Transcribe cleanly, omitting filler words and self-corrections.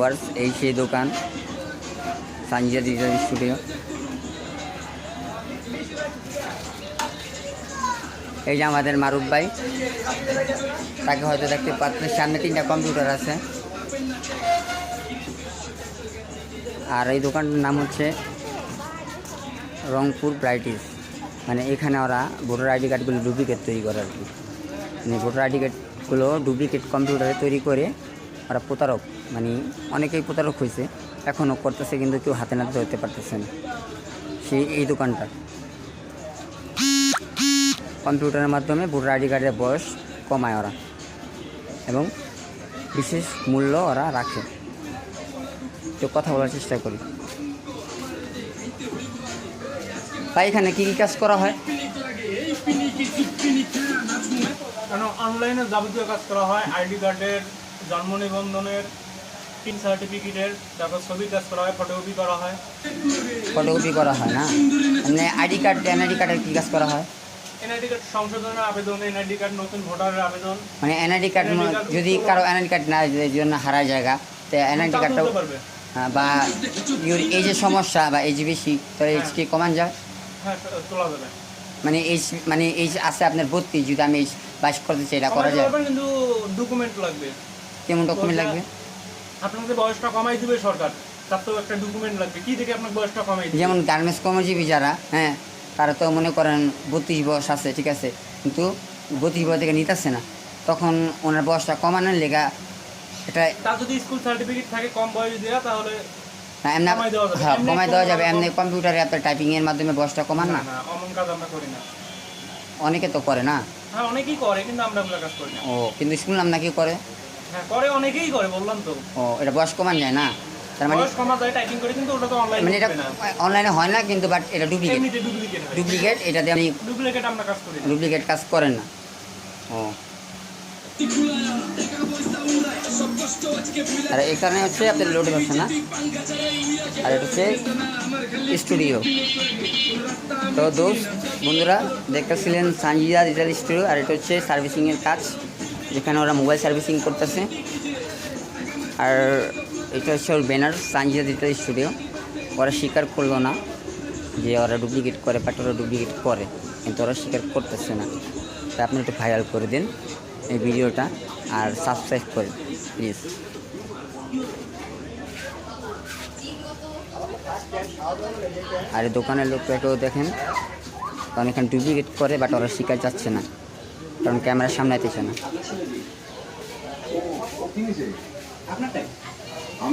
Viewers, এই সেই দোকান সানজিদা ডিজিটাল স্টুডিও। এই যে আমাদের মারুফ ভাই, তাকে হয়তো দেখতে পাচ্ছেন, সামনে 3টা কম্পিউটার আছে। আর এই দোকানটার নাম হচ্ছে রংপুর ব্রাইটিস। মানে এখানে ওরা ভোটার আইডি কার্ডগুলো ডুপ্লিকেট তৈরি করে আর কি। মানে ভোটার আইডি কার্ডগুলো ডুপ্লিকেট কম্পিউটারে তৈরি করে ওরা প্রতারক, মানে অনেকেই প্রতারক হয়েছে, এখনও করতেছে, কিন্তু কেউ হাতে নাতে ধরতে পারতেছে না। সেই এই দোকানটা কম্পিউটারের মাধ্যমে ভোটার আইডি কার্ডের বয়স কমায় ওরা, এবং বিশেষ মূল্য ওরা রাখে। তো কথা বলার চেষ্টা করি। ভাই, এখানে কী কী কাজ করা হয়? অনলাইনে যাবতীয় কাজ করা হয়, আইডি কার্ডের, জন্ম নিবন্ধনের, টিন সার্টিফিকেটের, তারপর ছবির কাজ করা হয়, ফটোকপি করা হয়। ফটোকপি করা হয় না? মানে আইডি কার্ড, এনআইডি কার্ডের কী কাজ করা হয়? এনআইডি কার্ড সংশোধনের আবেদন, এনআইডি কার্ড নতুন ভোটারের আবেদন। মানে এনআইডি কার্ড যদি কারো এনআইডি কার্ড না জন্য হারায় জায়গা, তো এনআইডি কার্ডটা বা এই যে সমস্যা বা এই যে বেশি, তো এইচ কি কমান যায়? হ্যাঁ, তোলা যাবে। মানে এইচ আছে আপনার 32, যদি আমি এইচ 22 করতে চাই, এটা করা যায়? কিন্তু ডকুমেন্ট লাগবে। কেমন ডকুমেন্ট লাগবে? আপনাদের বয়সটা কমাই দিবে সরকার, তার তো একটা ডকুমেন্ট লাগবে। কি দেখে আপনার বয়সটা কমাই দিবে? যেমন গার্মেন্টস কর্মজীবী যারা, হ্যাঁ, তারা তো মনে করেন 32 বয়স আছে, ঠিক আছে, কিন্তু 32 বয়স থেকে নিতেছে না, তখন ওনার বয়সটা কমানোর লেগা এটা তার যদি স্কুল সার্টিফিকেট থাকে কম বয়স দেওয়া, তাহলে কমাই দেওয়া যাবে। এমনি কম্পিউটারে আপনার টাইপিংয়ের মাধ্যমে বয়সটা কমান না? অমন কাজ আমরা করি না। অনেকে তো করে না? হ্যাঁ, অনেকেই করে, কিন্তু আমরা ওগুলো কাজ করি না। ও, কিন্তু শুনলাম নাকি করে? হ্যাঁ, করে, অনেকেই করে, বললাম তো। ও, এটা বয়স কমান যায় না? তার মানে বয়স কমা যায় টাইপিং করে, কিন্তু ওটা তো অনলাইনে মানে এটা অনলাইনে হয় না, কিন্তু বাট এটা ডুপ্লিকেট। এমনিতে ডুপ্লিকেট হয়। ডুপ্লিকেট, এটাতে আপনি ডুপ্লিকেট আমরা কাজ করি না। ডুপ্লিকেট কাজ করেন না? ও, আর এখানে হচ্ছে আপনার লোডের হচ্ছে না, আর এটা হচ্ছে স্টুডিও। তো দোস্ত বন্ধুরা, দেখতেছিলেন সানজিদা ডিজিটাল স্টুডিও, আর এটা হচ্ছে সার্ভিসিংয়ের কাজ, যেখানে ওরা মোবাইল সার্ভিসিং করতেছে। আর এটা হচ্ছে ওর ব্যানার, সানজিদা ডিজিটাল স্টুডিও। ওরা স্বীকার করলো না যে ওরা ডুপ্লিকেট করে, বাট ওরা ডুপ্লিকেট করে, কিন্তু ওরা স্বীকার করতেছে না। তা আপনি একটু ভাইরাল করে দিন এই ভিডিওটা, আর সাবস্ক্রাইব করেন প্লিজ। আর এই দোকানের লোকটাকেও দেখেন, কারণ এখানে ডুপ্লিকেট করে, বাট ওরা স্বীকার যাচ্ছে না, কারণ ক্যামেরার সামনে আইতেছে না।